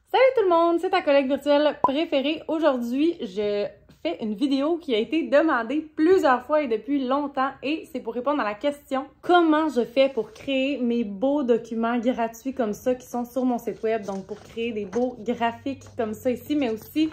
Salut tout le monde, c'est ta collègue virtuelle préférée. Aujourd'hui, je fais une vidéo qui a été demandée plusieurs fois et depuis longtemps et c'est pour répondre à la question comment je fais pour créer mes beaux documents gratuits comme ça qui sont sur mon site web, donc pour créer des beaux graphiques comme ça ici, mais aussi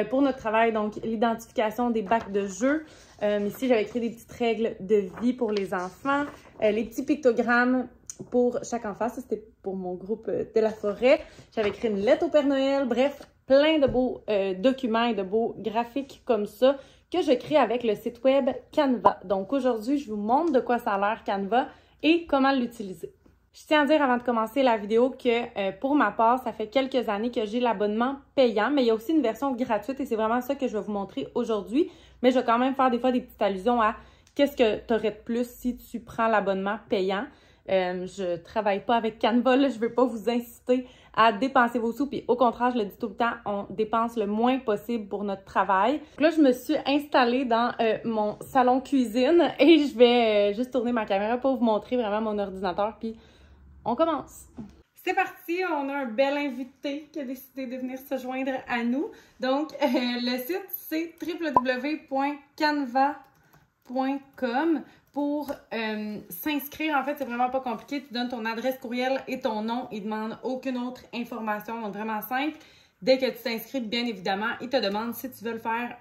pour notre travail, donc l'identification des bacs de jeu. Ici, j'avais créé des petites règles de vie pour les enfants, les petits pictogrammes pour chaque enfant. Ça, c'était pour mon groupe de la forêt. J'avais créé une lettre au Père Noël. Bref, plein de beaux documents et de beaux graphiques comme ça que je crée avec le site web Canva. Donc aujourd'hui, je vous montre de quoi ça a l'air Canva et comment l'utiliser. Je tiens à dire avant de commencer la vidéo que pour ma part, ça fait quelques années que j'ai l'abonnement payant, mais il y a aussi une version gratuite et c'est vraiment ça que je vais vous montrer aujourd'hui. Mais je vais quand même faire des fois des petites allusions à qu'est-ce que tu aurais de plus si tu prends l'abonnement payant. Je travaille pas avec Canva, là, je veux pas vous inciter à dépenser vos sous, puis au contraire, je le dis tout le temps, on dépense le moins possible pour notre travail. Donc là, je me suis installée dans mon salon cuisine et je vais juste tourner ma caméra pour vous montrer vraiment mon ordinateur, puis on commence! C'est parti, on a un bel invité qui a décidé de venir se joindre à nous. Donc, le site, c'est www.canva.com. Pour s'inscrire, en fait, c'est vraiment pas compliqué. Tu donnes ton adresse courriel et ton nom. Il ne demande aucune autre information. Donc, vraiment simple. Dès que tu t'inscris, bien évidemment, il te demande si tu veux le faire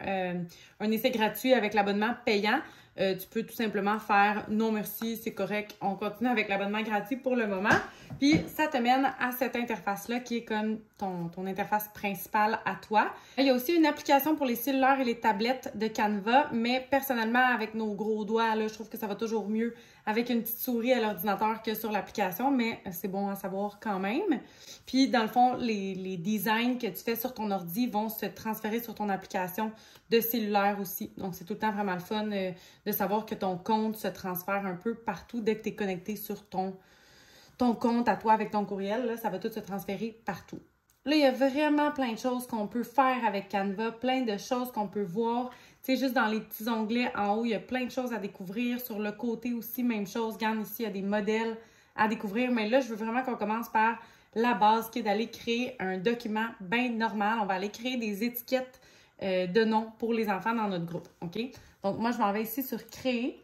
un essai gratuit avec l'abonnement payant. Tu peux tout simplement faire « Non, merci, c'est correct, on continue avec l'abonnement gratuit pour le moment. » Puis, ça te mène à cette interface-là qui est comme ton interface principale à toi. Il y a aussi une application pour les cellulaires et les tablettes de Canva, mais personnellement, avec nos gros doigts, là, je trouve que ça va toujours mieux avec une petite souris à l'ordinateur que sur l'application, mais c'est bon à savoir quand même. Puis, dans le fond, les designs que tu fais sur ton ordi vont se transférer sur ton application de cellulaire aussi. Donc, c'est tout le temps vraiment le fun de savoir que ton compte se transfère un peu partout dès que tu es connecté sur ton compte à toi avec ton courriel. Là, ça va tout se transférer partout. Là, il y a vraiment plein de choses qu'on peut faire avec Canva, plein de choses qu'on peut voir. Tu sais, juste dans les petits onglets en haut, il y a plein de choses à découvrir. Sur le côté aussi, même chose. Regarde ici, il y a des modèles à découvrir. Mais là, je veux vraiment qu'on commence par la base qui est d'aller créer un document bien normal. On va aller créer des étiquettes de noms pour les enfants dans notre groupe. OK? Donc, moi, je m'en vais ici sur Créer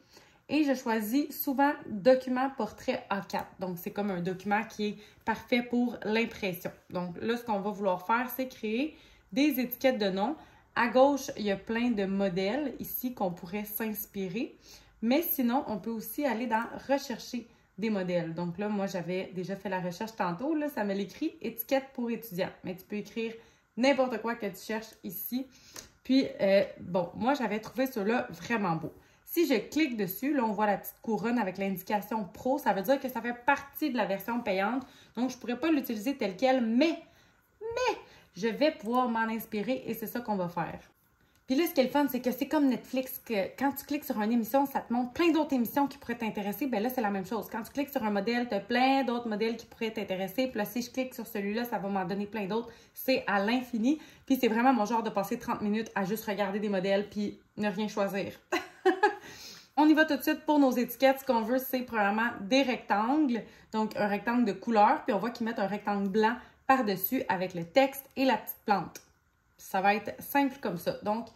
et je choisis souvent Document Portrait A4. Donc, c'est comme un document qui est parfait pour l'impression. Donc, là, ce qu'on va vouloir faire, c'est créer des étiquettes de noms. À gauche, il y a plein de modèles ici qu'on pourrait s'inspirer. Mais sinon, on peut aussi aller dans Rechercher des modèles. Donc là, moi, j'avais déjà fait la recherche tantôt. Là, ça me l'écrit étiquette pour étudiants. Mais tu peux écrire n'importe quoi que tu cherches ici. Puis, bon, moi, j'avais trouvé ceux-là vraiment beaux. Si je clique dessus, là, on voit la petite couronne avec l'indication Pro. Ça veut dire que ça fait partie de la version payante. Donc, je ne pourrais pas l'utiliser tel quel, mais je vais pouvoir m'en inspirer et c'est ça qu'on va faire. Puis là, ce qui est le fun, c'est que c'est comme Netflix, que quand tu cliques sur une émission, ça te montre plein d'autres émissions qui pourraient t'intéresser. Bien là, c'est la même chose. Quand tu cliques sur un modèle, tu as plein d'autres modèles qui pourraient t'intéresser. Puis là, si je clique sur celui-là, ça va m'en donner plein d'autres. C'est à l'infini. Puis c'est vraiment mon genre de passer 30 minutes à juste regarder des modèles puis ne rien choisir. On y va tout de suite pour nos étiquettes. Ce qu'on veut, c'est premièrement des rectangles. Donc, un rectangle de couleur. Puis on voit qu'ils mettent un rectangle blanc par-dessus avec le texte et la petite plante. Ça va être simple comme ça. Donc,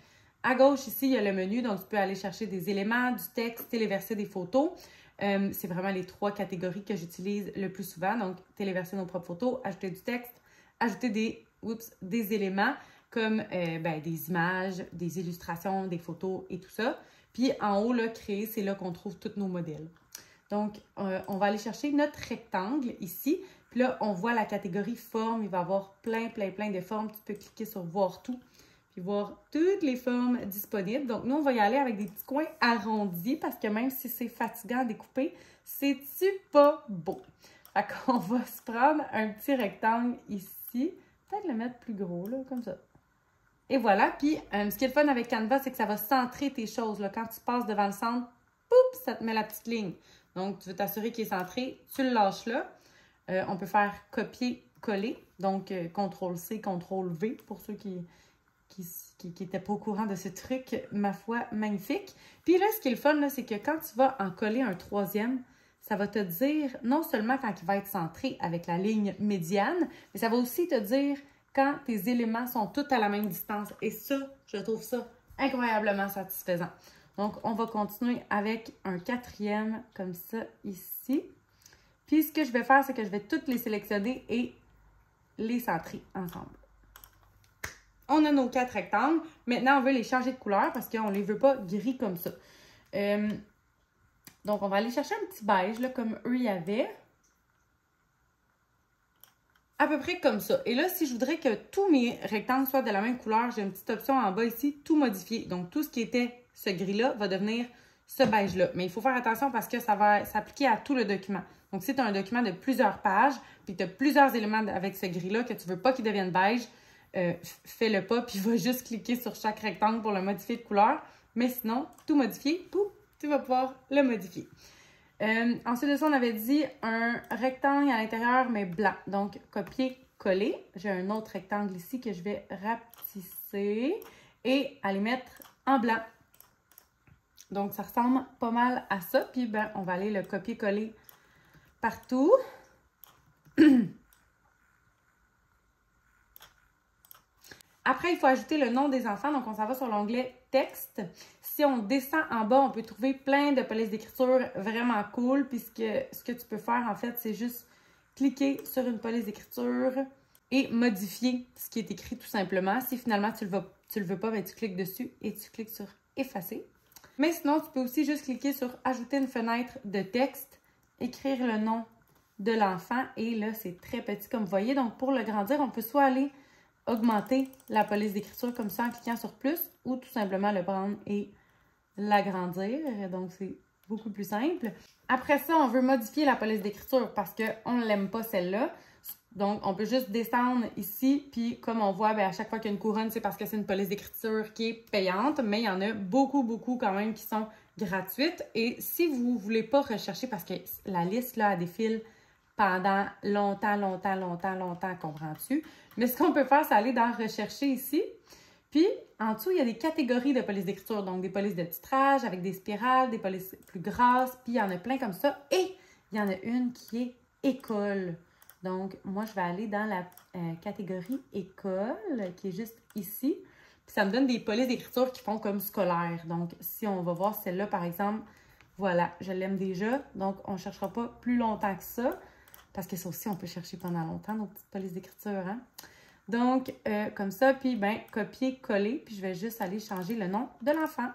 à gauche, ici, il y a le menu. Donc, tu peux aller chercher des éléments, du texte, téléverser des photos. C'est vraiment les 3 catégories que j'utilise le plus souvent. Donc, téléverser nos propres photos, ajouter du texte, ajouter des éléments comme des images, des illustrations, des photos et tout ça. Puis, en haut, là, créer, c'est là qu'on trouve tous nos modèles. Donc, on va aller chercher notre rectangle ici. Puis là, on voit la catégorie forme. Il va y avoir plein de formes. Tu peux cliquer sur voir tout. Puis voir toutes les formes disponibles. Donc, nous, on va y aller avec des petits coins arrondis parce que même si c'est fatigant à découper, c'est-tu pas beau? Fait qu'on va se prendre un petit rectangle ici. Peut-être le mettre plus gros, là, comme ça. Et voilà. Puis, ce qui est le fun avec Canva, c'est que ça va centrer tes choses. Là. Quand tu passes devant le centre, poup, ça te met la petite ligne. Donc, tu veux t'assurer qu'il est centré. Tu le lâches là. On peut faire copier-coller. Donc, CTRL-C, CTRL-V pour ceux qui n'étaient pas au courant de ce truc, ma foi, magnifique. Puis là, ce qui est le fun, c'est que quand tu vas en coller un troisième, ça va te dire, non seulement quand il va être centré avec la ligne médiane, mais ça va aussi te dire quand tes éléments sont tous à la même distance. Et ça, je trouve ça incroyablement satisfaisant. Donc, on va continuer avec un quatrième comme ça ici. Puis, ce que je vais faire, c'est que je vais toutes les sélectionner et les centrer ensemble. On a nos 4 rectangles. Maintenant, on veut les changer de couleur parce qu'on ne les veut pas gris comme ça. Donc, on va aller chercher un petit beige, là, comme eux y avaient. À peu près comme ça. Et là, si je voudrais que tous mes rectangles soient de la même couleur, j'ai une petite option en bas ici, tout modifier. Donc, tout ce qui était ce gris-là va devenir ce beige-là. Mais il faut faire attention parce que ça va s'appliquer à tout le document. Donc, si tu as un document de plusieurs pages, puis tu as plusieurs éléments avec ce gris-là que tu ne veux pas qu'il devienne beige, fais-le pas, puis va juste cliquer sur chaque rectangle pour le modifier de couleur. Mais sinon, tout modifier, pouf, tu vas pouvoir le modifier. Ensuite de ça, on avait dit un rectangle à l'intérieur, mais blanc. Donc, copier-coller. J'ai un autre rectangle ici que je vais rapetisser et aller mettre en blanc. Donc, ça ressemble pas mal à ça. Puis, ben, on va aller le copier-coller partout. Après, il faut ajouter le nom des enfants. Donc, on s'en va sur l'onglet « Texte ». Si on descend en bas, on peut trouver plein de polices d'écriture vraiment cool. Puis, ce que tu peux faire, en fait, c'est juste cliquer sur une police d'écriture et modifier ce qui est écrit tout simplement. Si finalement, tu le veux pas, bien, tu cliques dessus et tu cliques sur « Effacer ». Mais sinon, tu peux aussi juste cliquer sur « Ajouter une fenêtre de texte », écrire le nom de l'enfant. Et là, c'est très petit comme vous voyez. Donc, pour le grandir, on peut soit aller augmenter la police d'écriture comme ça en cliquant sur plus ou tout simplement le prendre et l'agrandir. Donc, c'est beaucoup plus simple. Après ça, on veut modifier la police d'écriture parce qu'on ne l'aime pas celle-là. Donc, on peut juste descendre ici. Puis, comme on voit, bien, à chaque fois qu'il y a une couronne, c'est parce que c'est une police d'écriture qui est payante. Mais il y en a beaucoup quand même qui sont gratuites. Et si vous ne voulez pas rechercher, parce que la liste, là, elle défile pendant longtemps, comprends-tu? Mais ce qu'on peut faire, c'est aller dans « Rechercher » ici. Puis, en dessous, il y a des catégories de polices d'écriture. Donc, des polices de titrage avec des spirales, des polices plus grasses. Puis, il y en a plein comme ça. Et il y en a une qui est « École ». Donc, moi, je vais aller dans la catégorie « École » qui est juste ici. Puis, ça me donne des polices d'écriture qui font comme scolaire. Donc, si on va voir celle-là, par exemple, voilà, je l'aime déjà. Donc, on ne cherchera pas plus longtemps que ça. Parce que ça aussi, on peut chercher pendant longtemps, nos petites polices d'écriture, hein? Donc, comme ça, puis, ben, copier-coller, puis je vais juste aller changer le nom de l'enfant.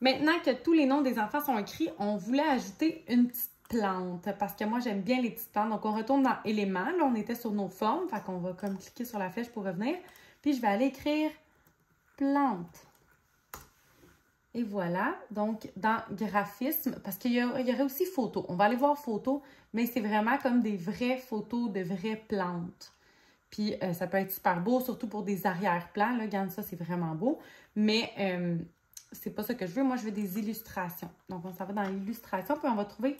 Maintenant que tous les noms des enfants sont écrits, on voulait ajouter une petite plante, parce que moi, j'aime bien les petites plantes. Donc, on retourne dans « Éléments ». Là, on était sur nos formes, fait qu'on va comme cliquer sur la flèche pour revenir. Puis, je vais aller écrire « Plante ». Et voilà, donc dans graphisme, parce qu'il y aurait aussi photos. On va aller voir photos, mais c'est vraiment comme des vraies photos de vraies plantes. Puis ça peut être super beau, surtout pour des arrière-plans. Là, regarde ça, c'est vraiment beau. Mais c'est pas ça que je veux. Moi, je veux des illustrations. Donc, on s'en va dans l'illustration, puis on va trouver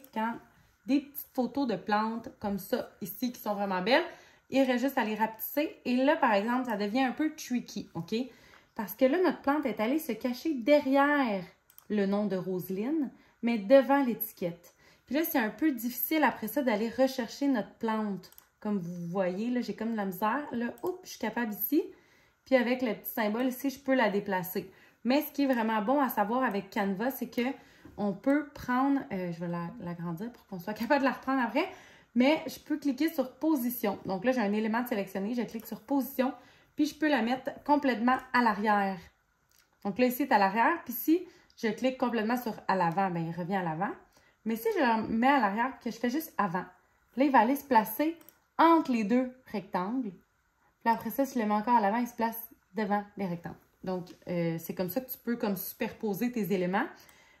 des petites photos de plantes comme ça ici qui sont vraiment belles. Il reste juste à les rapetisser. Et là, par exemple, ça devient un peu tricky, OK? Parce que là, notre plante est allée se cacher derrière le nom de Roseline, mais devant l'étiquette. Puis là, c'est un peu difficile après ça d'aller rechercher notre plante. Comme vous voyez, là, j'ai comme de la misère. Là, oups, je suis capable ici. Puis avec le petit symbole ici, je peux la déplacer. Mais ce qui est vraiment bon à savoir avec Canva, c'est qu'on peut prendre, je vais l'agrandir pour qu'on soit capable de la reprendre après, mais je peux cliquer sur Position. Donc là, j'ai un élément de sélectionner, je clique sur Position. Puis, je peux la mettre complètement à l'arrière. Donc là, ici, c'est à l'arrière. Puis si je clique complètement sur « à l'avant », bien, il revient à l'avant. Mais si je le mets à l'arrière, que je fais juste « avant », là, il va aller se placer entre les deux rectangles. Puis après ça, si je le mets encore à l'avant, il se place devant les rectangles. Donc, c'est comme ça que tu peux comme superposer tes éléments.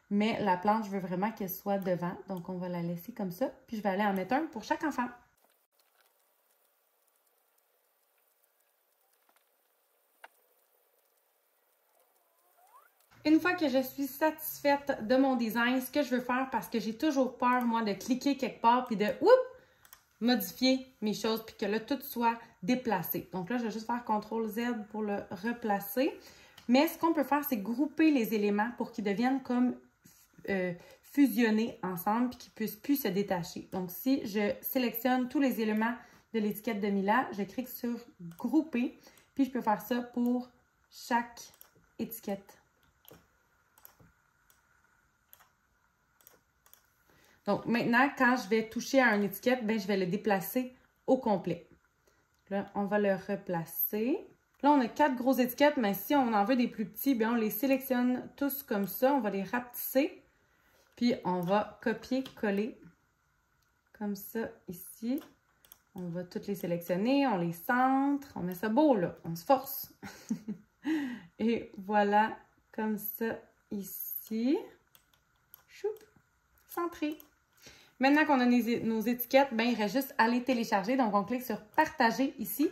Mais la plante, je veux vraiment qu'elle soit devant. Donc, on va la laisser comme ça. Puis, je vais aller en mettre un pour chaque enfant. Une fois que je suis satisfaite de mon design, ce que je veux faire, parce que j'ai toujours peur, moi, de cliquer quelque part puis de modifier mes choses puis que là, tout soit déplacé. Donc là, je vais juste faire CTRL-Z pour le replacer. Mais ce qu'on peut faire, c'est grouper les éléments pour qu'ils deviennent comme fusionnés ensemble puis qu'ils ne puissent plus se détacher. Donc, si je sélectionne tous les éléments de l'étiquette de Mila, je clique sur grouper, puis je peux faire ça pour chaque étiquette. Donc maintenant, quand je vais toucher à une étiquette, bien, je vais le déplacer au complet. Là, on va le replacer. Là, on a 4 grosses étiquettes, mais si on en veut des plus petits, bien, on les sélectionne tous comme ça. On va les rapetisser. Puis, on va copier-coller comme ça ici. On va toutes les sélectionner, on les centre. On met ça beau, là. On se force. Et voilà, comme ça ici. Choup! Centré. Maintenant qu'on a nos étiquettes, bien, il reste juste à les télécharger. Donc, on clique sur « Partager » ici.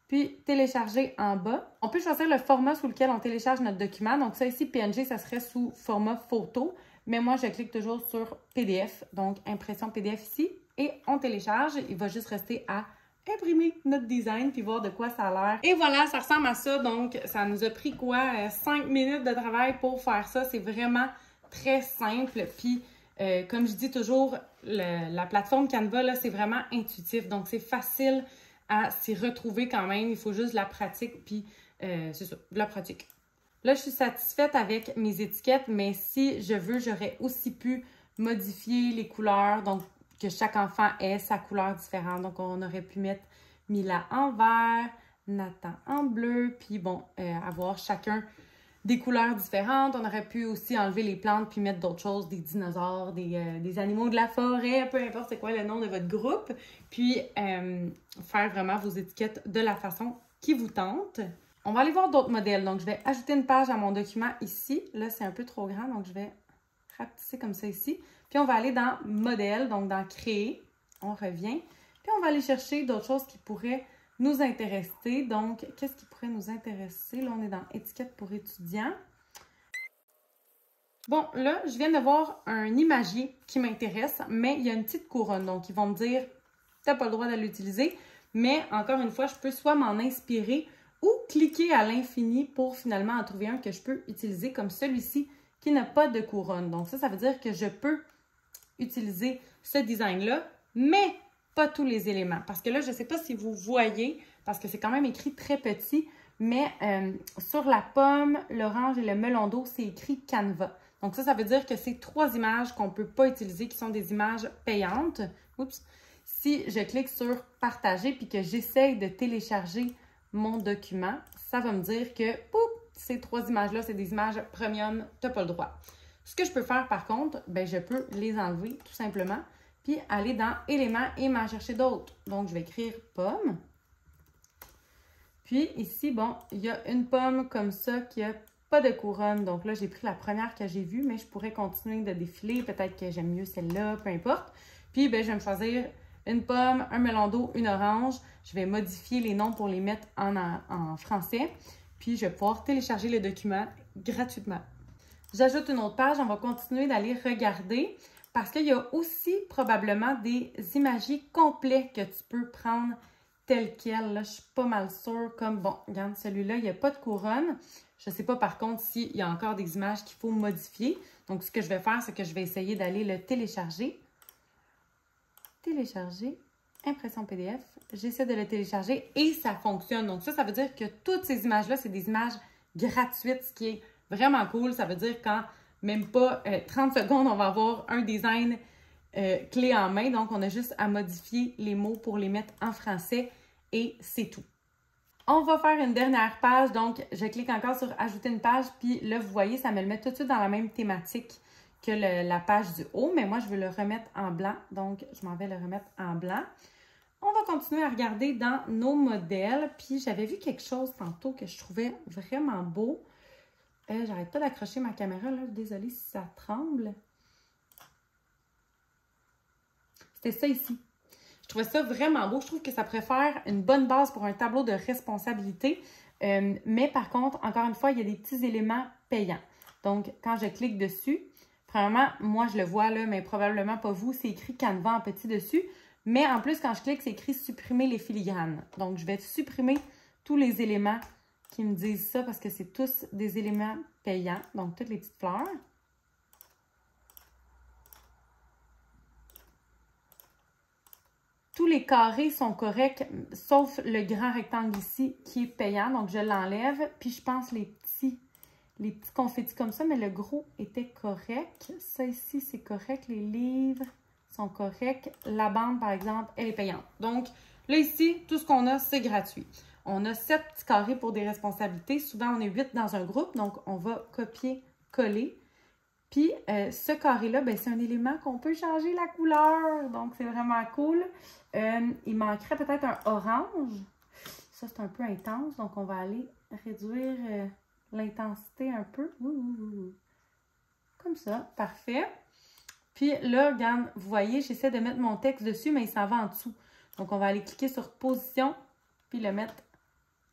Puis, télécharger en bas. On peut choisir le format sous lequel on télécharge notre document. Donc, ça ici, PNG, ça serait sous format photo. Mais moi, je clique toujours sur PDF. Donc, impression PDF ici. Et on télécharge. Il va juste rester à imprimer notre design puis voir de quoi ça a l'air. Et voilà, ça ressemble à ça. Donc, ça nous a pris quoi? 5 minutes de travail pour faire ça. C'est vraiment très simple. Puis, comme je dis toujours, la plateforme Canva, c'est vraiment intuitif. Donc, c'est facile à s'y retrouver quand même. Il faut juste de la pratique, puis c'est ça, de la pratique. Là, je suis satisfaite avec mes étiquettes, mais si je veux, j'aurais aussi pu modifier les couleurs, donc que chaque enfant ait sa couleur différente. Donc, on aurait pu mettre Mila en vert, Nathan en bleu, puis bon, avoir chacun des couleurs différentes. On aurait pu aussi enlever les plantes puis mettre d'autres choses, des dinosaures, des animaux de la forêt, peu importe c'est quoi le nom de votre groupe. Puis faire vraiment vos étiquettes de la façon qui vous tente. On va aller voir d'autres modèles. Donc, je vais ajouter une page à mon document ici. Là, c'est un peu trop grand, donc je vais rapetisser comme ça ici. Puis, on va aller dans Modèle, donc dans Créer. On revient. Puis, on va aller chercher d'autres choses qui pourraient nous intéresser. Donc, qu'est-ce qui pourrait nous intéresser? Là, on est dans Étiquette pour étudiants. Bon, là, je viens de voir un imagier qui m'intéresse, mais il y a une petite couronne. Donc, ils vont me dire, t'as pas le droit de l'utiliser. Mais, encore une fois, je peux soit m'en inspirer ou cliquer à l'infini pour finalement en trouver un que je peux utiliser comme celui-ci qui n'a pas de couronne. Donc, ça veut dire que je peux utiliser ce design-là, mais pas tous les éléments. Parce que là, je ne sais pas si vous voyez, parce que c'est quand même écrit très petit, mais sur la pomme, l'orange et le melon d'eau, c'est écrit Canva. Donc ça veut dire que c'est 3 images qu'on ne peut pas utiliser, qui sont des images payantes. Oups! Si je clique sur « Partager » puis que j'essaye de télécharger mon document, ça va me dire que ces 3 images-là, c'est des images premium, tu n'as pas le droit. Ce que je peux faire par contre, ben, je peux les enlever tout simplement, puis aller dans Éléments et m'en chercher d'autres. Donc, je vais écrire pomme. Puis ici, bon, il y a une pomme comme ça qui n'a pas de couronne. Donc là, j'ai pris la première que j'ai vue, mais je pourrais continuer de défiler. Peut-être que j'aime mieux celle-là, peu importe. Puis, ben, je vais me choisir une pomme, un melon d'eau, une orange. Je vais modifier les noms pour les mettre en français. Puis, je vais pouvoir télécharger le document gratuitement. J'ajoute une autre page. On va continuer d'aller regarder parce qu'il y a aussi probablement des imagiers complets que tu peux prendre tel quel. Là, je suis pas mal sûre. Comme, bon, regarde, celui-là, il n'y a pas de couronne. Je ne sais pas par contre s'il y a encore des images qu'il faut modifier. Donc, ce que je vais faire, c'est que je vais essayer d'aller le télécharger. Télécharger, impression PDF. J'essaie de le télécharger et ça fonctionne. Donc, ça veut dire que toutes ces images-là, c'est des images gratuites, ce qui est vraiment cool. Ça veut dire qu'en même pas 30 secondes, on va avoir un design clé en main. Donc, on a juste à modifier les mots pour les mettre en français et c'est tout. On va faire une dernière page. Donc, je clique encore sur « Ajouter une page » puis là, vous voyez, ça me le met tout de suite dans la même thématique que la page du haut. Mais moi, je veux le remettre en blanc. Donc, je m'en vais le remettre en blanc. On va continuer à regarder dans nos modèles. Puis, j'avais vu quelque chose tantôt que je trouvais vraiment beau. J'arrête pas d'accrocher ma caméra, là. Désolée si ça tremble. C'était ça ici. Je trouvais ça vraiment beau. Je trouve que ça pourrait faire une bonne base pour un tableau de responsabilité. Mais par contre, encore une fois, il y a des petits éléments payants. Donc, quand je clique dessus, premièrement, moi, je le vois là, mais probablement pas vous. C'est écrit Canva en petit dessus. Mais en plus, quand je clique, c'est écrit « Supprimer les filigranes ». Donc, je vais supprimer tous les éléments qui me disent ça parce que c'est tous des éléments payants. Donc, toutes les petites fleurs. tous les carrés sont corrects, sauf le grand rectangle ici qui est payant. Donc, je l'enlève. Puis, je pense les petits confettis comme ça, mais le gros était correct. Ça ici, c'est correct. Les livres sont corrects. La bande, par exemple, elle est payante. Donc, là, ici, tout ce qu'on a, c'est gratuit. On a 7 petits carrés pour des responsabilités. Souvent, on est 8 dans un groupe. Donc, on va copier-coller. Puis, ce carré-là, ben, c'est un élément qu'on peut changer la couleur. Donc, c'est vraiment cool. Il manquerait peut-être un orange. Ça, c'est un peu intense. Donc, on va aller réduire l'intensité un peu. Comme ça. Parfait. Puis là, regarde, vous voyez, j'essaie de mettre mon texte dessus, mais il s'en va en dessous. Donc, on va aller cliquer sur position, puis le mettre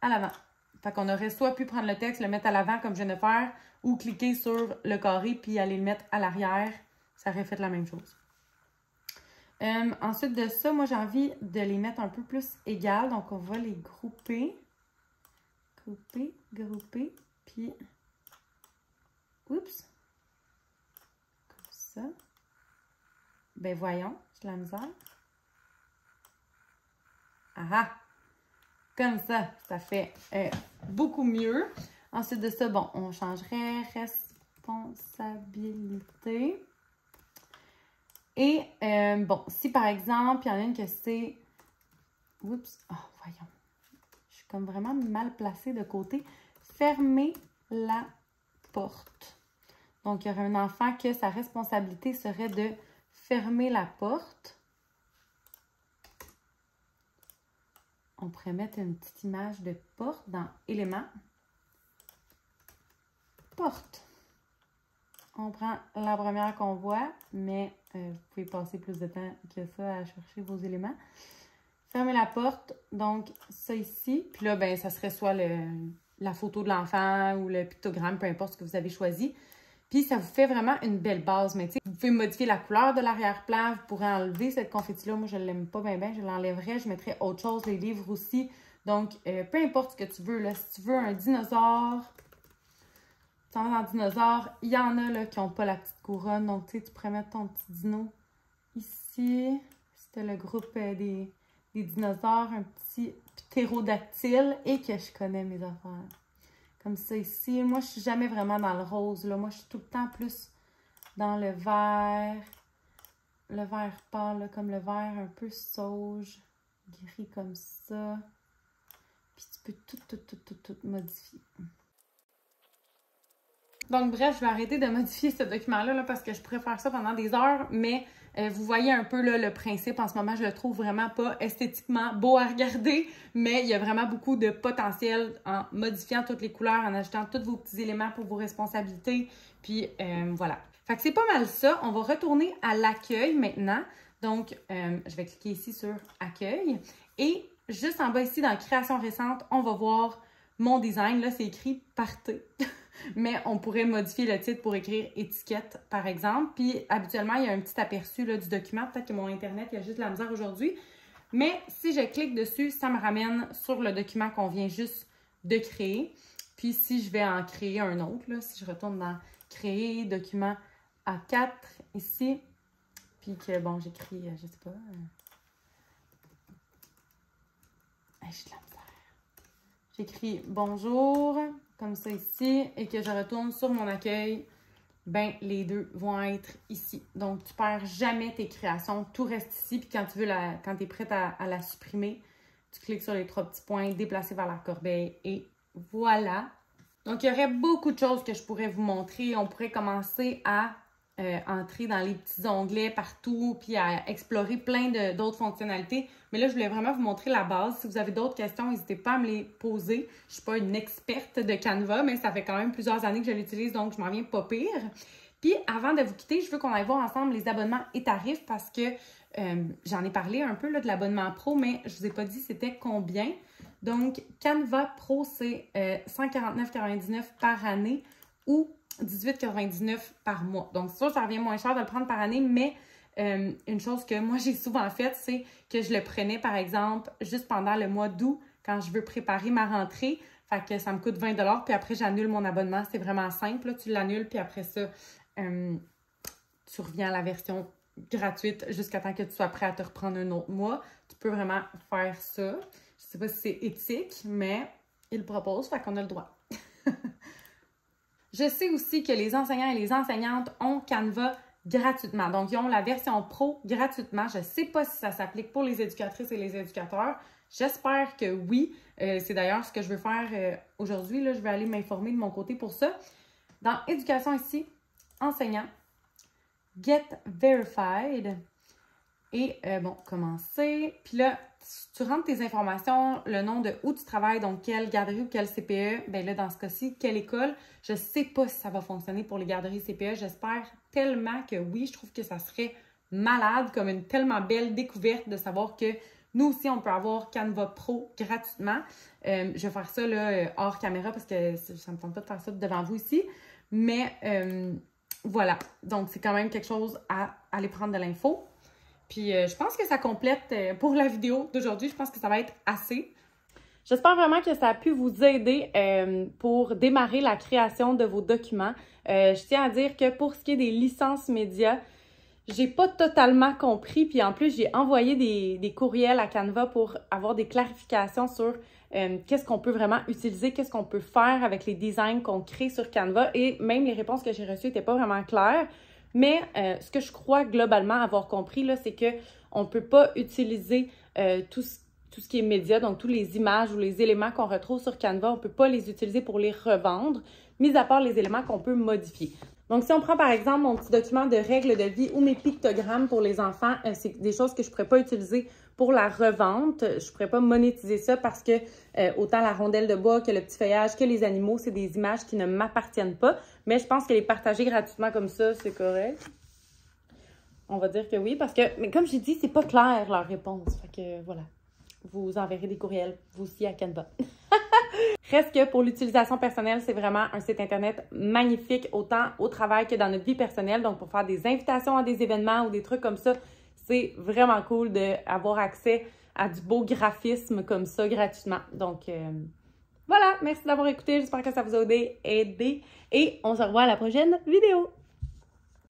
à l'avant. Fait qu'on aurait soit pu prendre le texte, le mettre à l'avant comme je viens de faire, ou cliquer sur le carré puis aller le mettre à l'arrière. Ça aurait fait la même chose. Ensuite de ça, moi, j'ai envie de les mettre un peu plus égales. Donc, on va les grouper. Grouper. Puis, oups. Comme ça. Ben, voyons, j'ai de la misère. Ah! Comme ça fait beaucoup mieux. Ensuite de ça, bon, on changerait responsabilité. Et, bon, si par exemple, il y en a une que c'est... Oups, oh, voyons. Je suis comme vraiment mal placée de côté. Fermer la porte. Donc, il y aurait un enfant que sa responsabilité serait de fermer la porte. On pourrait mettre une petite image de porte dans éléments. Porte. On prend la première qu'on voit, mais vous pouvez passer plus de temps que ça à chercher vos éléments. Fermez la porte, donc ça ici. Puis là, ben, ça serait soit la photo de l'enfant ou le pictogramme, peu importe ce que vous avez choisi. Puis ça vous fait vraiment une belle base. Mais tu sais, vous pouvez modifier la couleur de l'arrière-plan. Vous pourrez enlever cette confetti-là. Moi, je ne l'aime pas bien, je l'enlèverais. Je mettrais autre chose, les livres aussi. Donc, peu importe ce que tu veux. Là, si tu veux un dinosaure, tu en vas dans le dinosaure. Il y en a là, qui n'ont pas la petite couronne. Donc, tu sais, tu pourrais mettre ton petit dino ici. C'était le groupe des dinosaures. Un petit ptérodactyle. Et que je connais mes affaires. Comme ça ici. Moi, je suis jamais vraiment dans le rose. Là. Moi, je suis tout le temps plus dans le vert. Le vert pâle, là, comme le vert un peu sauge. Gris comme ça. Puis tu peux tout modifier. Donc, bref, je vais arrêter de modifier ce document-là là, parce que je pourrais faire ça pendant des heures, mais vous voyez un peu là, le principe. En ce moment, je le trouve vraiment pas esthétiquement beau à regarder, mais il y a vraiment beaucoup de potentiel en modifiant toutes les couleurs, en ajoutant tous vos petits éléments pour vos responsabilités. Puis, voilà. Fait que c'est pas mal ça. On va retourner à l'accueil maintenant. Donc, je vais cliquer ici sur « Accueil ». Et juste en bas ici, dans « Création récente », on va voir mon design. Là, c'est écrit « Partez ». Mais on pourrait modifier le titre pour écrire « étiquette » par exemple. Puis habituellement, il y a un petit aperçu là, du document. Peut-être que mon Internet, il y a juste de la misère aujourd'hui. Mais si je clique dessus, ça me ramène sur le document qu'on vient juste de créer. Puis si je vais en créer un autre, là, si je retourne dans « Créer document A4 » ici, puis que, bon, j'écris, je sais pas... j'ai de la misère. J'écris « Bonjour » comme ça ici, et que je retourne sur mon accueil, ben les deux vont être ici. Donc, tu perds jamais tes créations, tout reste ici, puis quand tu veux quand tu es prête à la supprimer, tu cliques sur les 3 petits points, déplacer vers la corbeille, et voilà. Donc, il y aurait beaucoup de choses que je pourrais vous montrer. On pourrait commencer à entrer dans les petits onglets partout, puis à explorer plein d'autres fonctionnalités. Mais là, je voulais vraiment vous montrer la base. Si vous avez d'autres questions, n'hésitez pas à me les poser. Je ne suis pas une experte de Canva, mais ça fait quand même plusieurs années que je l'utilise, donc je m'en viens pas pire. Puis, avant de vous quitter, je veux qu'on aille voir ensemble les abonnements et tarifs parce que j'en ai parlé un peu là, de l'abonnement pro, mais je ne vous ai pas dit c'était combien. Donc, Canva Pro, c'est 149,99 par année ou 18,99 par mois. Donc, c'est sûr, ça revient moins cher de le prendre par année, mais une chose que moi, j'ai souvent faite, c'est que je le prenais, par exemple, juste pendant le mois d'août, quand je veux préparer ma rentrée. Fait que ça me coûte 20 $, puis après, j'annule mon abonnement. C'est vraiment simple. Là, tu l'annules, puis après ça, tu reviens à la version gratuite jusqu'à temps que tu sois prêt à te reprendre un autre mois. Tu peux vraiment faire ça. Je sais pas si c'est éthique, mais ils le proposent, fait qu'on a le droit. Je sais aussi que les enseignants et les enseignantes ont Canva gratuitement. Donc, ils ont la version pro gratuitement. Je ne sais pas si ça s'applique pour les éducatrices et les éducateurs. J'espère que oui. C'est d'ailleurs ce que je veux faire aujourd'hui. Je vais aller m'informer de mon côté pour ça. Dans Éducation ici, enseignant, Get Verified. Et bon, commencer. Puis là, tu rentres tes informations, le nom de où tu travailles, donc quelle garderie ou quel CPE. Bien là, dans ce cas-ci, quelle école. Je ne sais pas si ça va fonctionner pour les garderies CPE. J'espère tellement que oui. Je trouve que ça serait malade, comme une tellement belle découverte de savoir que nous aussi, on peut avoir Canva Pro gratuitement. Je vais faire ça là, hors caméra parce que ça ne me tente pas de faire ça devant vous ici. Mais voilà. Donc, c'est quand même quelque chose à aller prendre de l'info. Puis, je pense que ça complète pour la vidéo d'aujourd'hui. Je pense que ça va être assez. J'espère vraiment que ça a pu vous aider pour démarrer la création de vos documents. Je tiens à dire que pour ce qui est des licences médias, j'ai pas totalement compris. Puis en plus, j'ai envoyé des courriels à Canva pour avoir des clarifications sur qu'est-ce qu'on peut vraiment utiliser, qu'est-ce qu'on peut faire avec les designs qu'on crée sur Canva. Et même les réponses que j'ai reçues n'étaient pas vraiment claires. Mais ce que je crois globalement avoir compris, c'est qu'on ne peut pas utiliser tout ce qui est média, donc tous les images ou les éléments qu'on retrouve sur Canva, on ne peut pas les utiliser pour les revendre, mis à part les éléments qu'on peut modifier. Donc, si on prend par exemple mon petit document de règles de vie ou mes pictogrammes pour les enfants, c'est des choses que je ne pourrais pas utiliser pour la revente. Je ne pourrais pas monétiser ça parce que autant la rondelle de bois que le petit feuillage que les animaux, c'est des images qui ne m'appartiennent pas. Mais je pense que les partager gratuitement comme ça, c'est correct. On va dire que oui parce que, mais comme j'ai dit, c'est pas clair leur réponse. Fait que voilà, vous enverrez des courriels, vous aussi à Canva. Reste que pour l'utilisation personnelle, c'est vraiment un site Internet magnifique, autant au travail que dans notre vie personnelle. Donc, pour faire des invitations à des événements ou des trucs comme ça, c'est vraiment cool d'avoir accès à du beau graphisme comme ça gratuitement. Donc, voilà, merci d'avoir écouté. J'espère que ça vous a aidé et on se revoit à la prochaine vidéo.